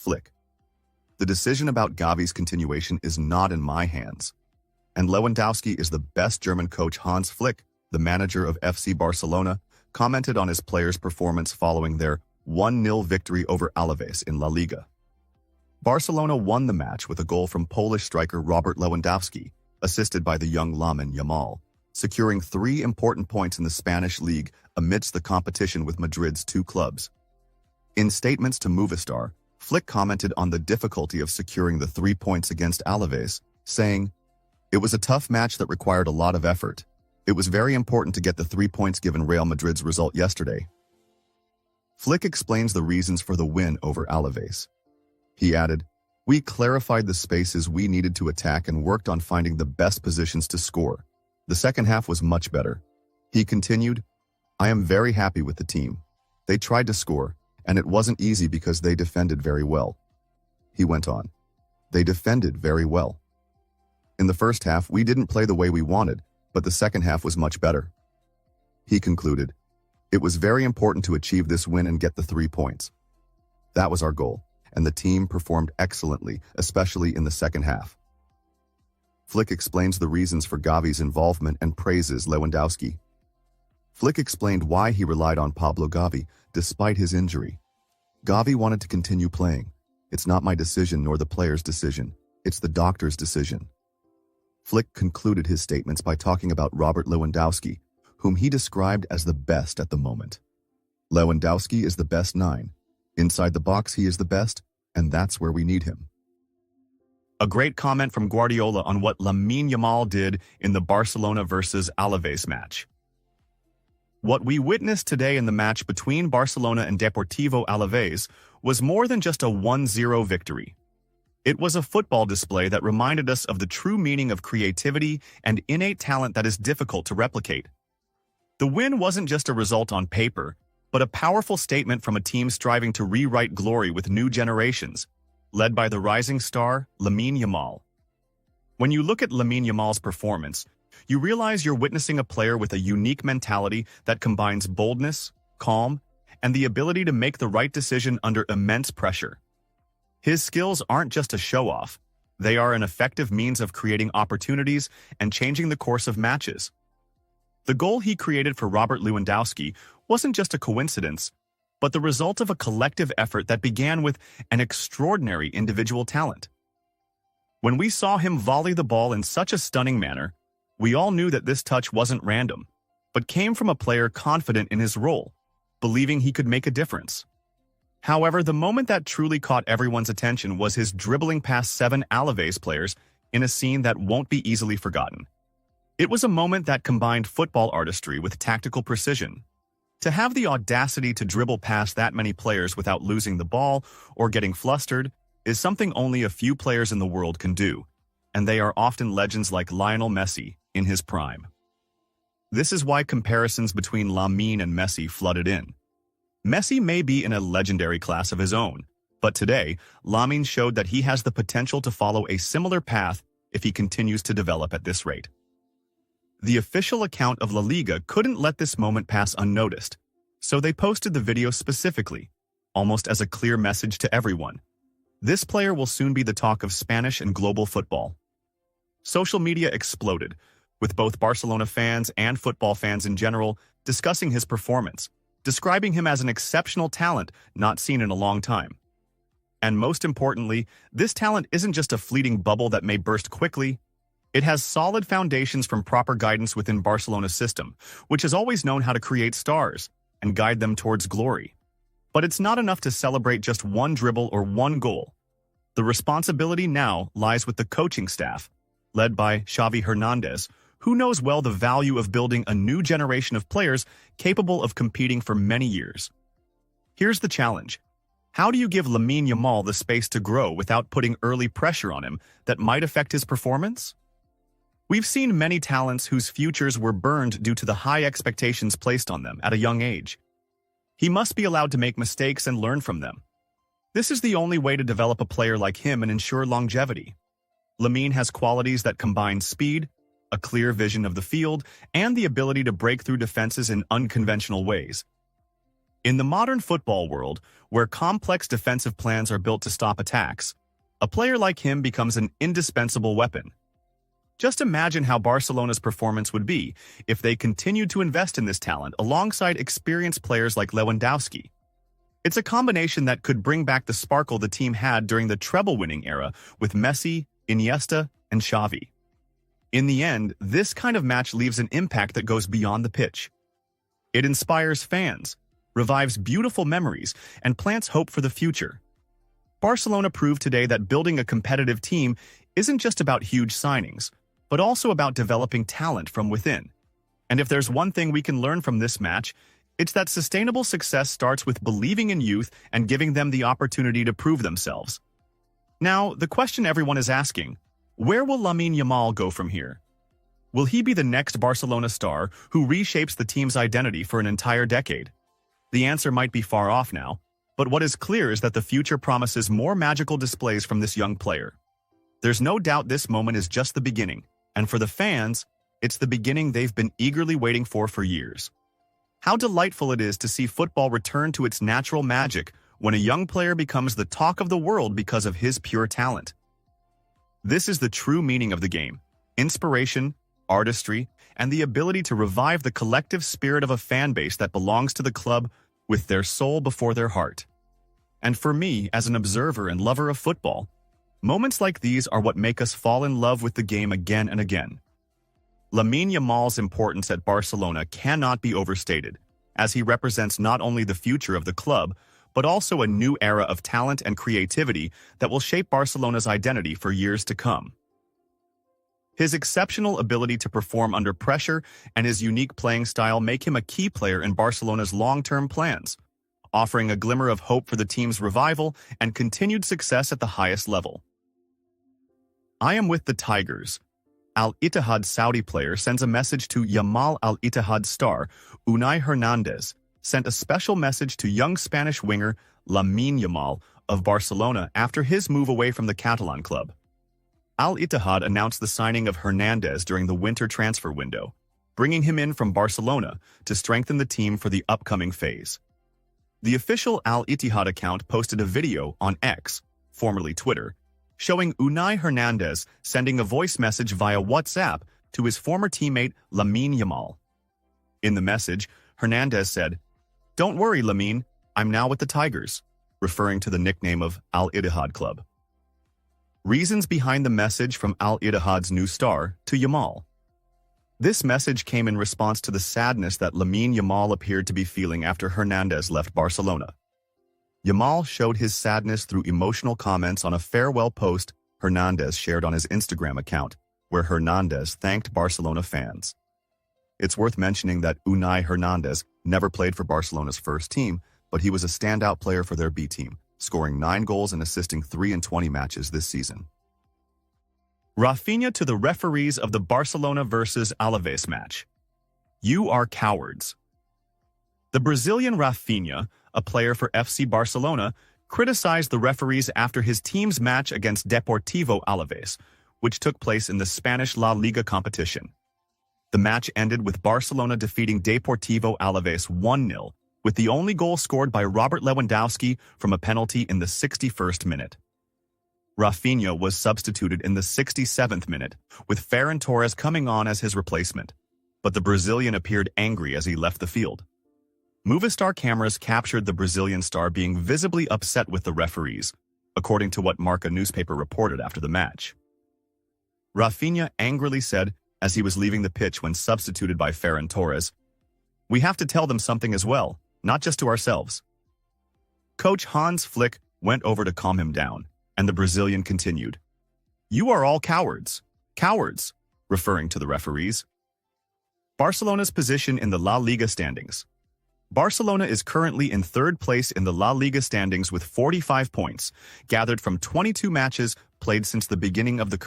Flick. The decision about Gavi's continuation is not in my hands. And Lewandowski is the best. German coach Hans Flick, the manager of FC Barcelona, commented on his players' performance following their 1-0 victory over Alaves in La Liga. Barcelona won the match with a goal from Polish striker Robert Lewandowski, assisted by the young Lamine Yamal, securing 3 important points in the Spanish league amidst the competition with Madrid's 2 clubs. In statements to Movistar, Flick commented on the difficulty of securing the 3 points against Alaves, saying, "It was a tough match that required a lot of effort. It was very important to get the 3 points given Real Madrid's result yesterday." Flick explains the reasons for the win over Alaves. He added, "We clarified the spaces we needed to attack and worked on finding the best positions to score. The second half was much better." He continued, "I am very happy with the team. They tried to score, and it wasn't easy because they defended very well." He went on, "They defended very well. In the first half, we didn't play the way we wanted, but the second half was much better." He concluded, "It was very important to achieve this win and get the 3 points. That was our goal, and the team performed excellently, especially in the second half." Flick explains the reasons for Gavi's involvement and praises Lewandowski. Flick explained why he relied on Pablo Gavi despite his injury. "Gavi wanted to continue playing. It's not my decision nor the player's decision. It's the doctor's decision." Flick concluded his statements by talking about Robert Lewandowski, whom he described as the best at the moment. "Lewandowski is the best 9. Inside the box he is the best, and that's where we need him." A great comment from Guardiola on what Lamine Yamal did in the Barcelona versus Alaves match. What we witnessed today in the match between Barcelona and Deportivo Alaves was more than just a 1-0 victory. It was a football display that reminded us of the true meaning of creativity and innate talent that is difficult to replicate. The win wasn't just a result on paper, but a powerful statement from a team striving to rewrite glory with new generations, led by the rising star, Lamine Yamal. When you look at Lamine Yamal's performance, you realize you're witnessing a player with a unique mentality that combines boldness, calm, and the ability to make the right decision under immense pressure. His skills aren't just a show-off. They are an effective means of creating opportunities and changing the course of matches. The goal he created for Robert Lewandowski wasn't just a coincidence, but the result of a collective effort that began with an extraordinary individual talent. When we saw him volley the ball in such a stunning manner, we all knew that this touch wasn't random, but came from a player confident in his role, believing he could make a difference. However, the moment that truly caught everyone's attention was his dribbling past 7 Alaves players in a scene that won't be easily forgotten. It was a moment that combined football artistry with tactical precision. To have the audacity to dribble past that many players without losing the ball or getting flustered is something only a few players in the world can do, and they are often legends like Lionel Messi in his prime. This is why comparisons between Lamine and Messi flooded in. Messi may be in a legendary class of his own, but today, Lamine showed that he has the potential to follow a similar path if he continues to develop at this rate. The official account of La Liga couldn't let this moment pass unnoticed, so they posted the video specifically, almost as a clear message to everyone. This player will soon be the talk of Spanish and global football. Social media exploded, with both Barcelona fans and football fans in general discussing his performance, describing him as an exceptional talent not seen in a long time. And most importantly, this talent isn't just a fleeting bubble that may burst quickly. It has solid foundations from proper guidance within Barcelona's system, which has always known how to create stars and guide them towards glory. But it's not enough to celebrate just one dribble or one goal. The responsibility now lies with the coaching staff, led by Xavi Hernandez, who knows well the value of building a new generation of players capable of competing for many years. Here's the challenge. How do you give Lamine Yamal the space to grow without putting early pressure on him that might affect his performance? We've seen many talents whose futures were burned due to the high expectations placed on them at a young age. He must be allowed to make mistakes and learn from them. This is the only way to develop a player like him and ensure longevity. Lamine has qualities that combine speed, a clear vision of the field, and the ability to break through defenses in unconventional ways. In the modern football world, where complex defensive plans are built to stop attacks, a player like him becomes an indispensable weapon. Just imagine how Barcelona's performance would be if they continued to invest in this talent alongside experienced players like Lewandowski. It's a combination that could bring back the sparkle the team had during the treble-winning era with Messi, Iniesta, and Xavi. In the end, this kind of match leaves an impact that goes beyond the pitch. It inspires fans, revives beautiful memories, and plants hope for the future. Barcelona proved today that building a competitive team isn't just about huge signings, but also about developing talent from within. And if there's one thing we can learn from this match, it's that sustainable success starts with believing in youth and giving them the opportunity to prove themselves. Now, the question everyone is asking, where will Lamine Yamal go from here? Will he be the next Barcelona star who reshapes the team's identity for an entire decade? The answer might be far off now, but what is clear is that the future promises more magical displays from this young player. There's no doubt this moment is just the beginning, and for the fans, it's the beginning they've been eagerly waiting for years. How delightful it is to see football return to its natural magic when a young player becomes the talk of the world because of his pure talent. This is the true meaning of the game: inspiration, artistry, and the ability to revive the collective spirit of a fan base that belongs to the club with their soul before their heart. And for me, as an observer and lover of football, moments like these are what make us fall in love with the game again and again. Lamine Yamal's importance at Barcelona cannot be overstated, as he represents not only the future of the club, but also a new era of talent and creativity that will shape Barcelona's identity for years to come. His exceptional ability to perform under pressure and his unique playing style make him a key player in Barcelona's long-term plans, offering a glimmer of hope for the team's revival and continued success at the highest level. "I am with the Tigers." Al-Ittihad Saudi player sends a message to Yamal. Al-Ittihad star Unai Hernandez sent a special message to young Spanish winger Lamine Yamal of Barcelona after his move away from the Catalan club. Al-Ittihad announced the signing of Hernandez during the winter transfer window, bringing him in from Barcelona to strengthen the team for the upcoming phase. The official Al-Ittihad account posted a video on X, formerly Twitter, showing Unai Hernandez sending a voice message via WhatsApp to his former teammate Lamine Yamal. In the message, Hernandez said, "Don't worry, Lamine, I'm now with the Tigers," referring to the nickname of Al-Ittihad club. Reasons behind the message from Al-Ittihad's new star to Yamal. This message came in response to the sadness that Lamine Yamal appeared to be feeling after Hernandez left Barcelona. Yamal showed his sadness through emotional comments on a farewell post Hernandez shared on his Instagram account, where Hernandez thanked Barcelona fans. It's worth mentioning that Unai Hernandez never played for Barcelona's first team, but he was a standout player for their B team, scoring 9 goals and assisting 3 in 20 matches this season. Rafinha to the referees of the Barcelona vs Alaves match. "You are cowards." The Brazilian Rafinha, a player for FC Barcelona, criticized the referees after his team's match against Deportivo Alaves, which took place in the Spanish La Liga competition. The match ended with Barcelona defeating Deportivo Alaves 1-0, with the only goal scored by Robert Lewandowski from a penalty in the 61st minute. Rafinha was substituted in the 67th minute, with Ferran Torres coming on as his replacement, but the Brazilian appeared angry as he left the field. Movistar cameras captured the Brazilian star being visibly upset with the referees, according to what Marca newspaper reported after the match. Rafinha angrily said, as he was leaving the pitch when substituted by Ferran Torres, "We have to tell them something as well, not just to ourselves." Coach Hans Flick went over to calm him down, and the Brazilian continued, "You are all cowards, cowards," referring to the referees. Barcelona's position in the La Liga standings. Barcelona is currently in 3rd place in the La Liga standings with 45 points, gathered from 22 matches played since the beginning of the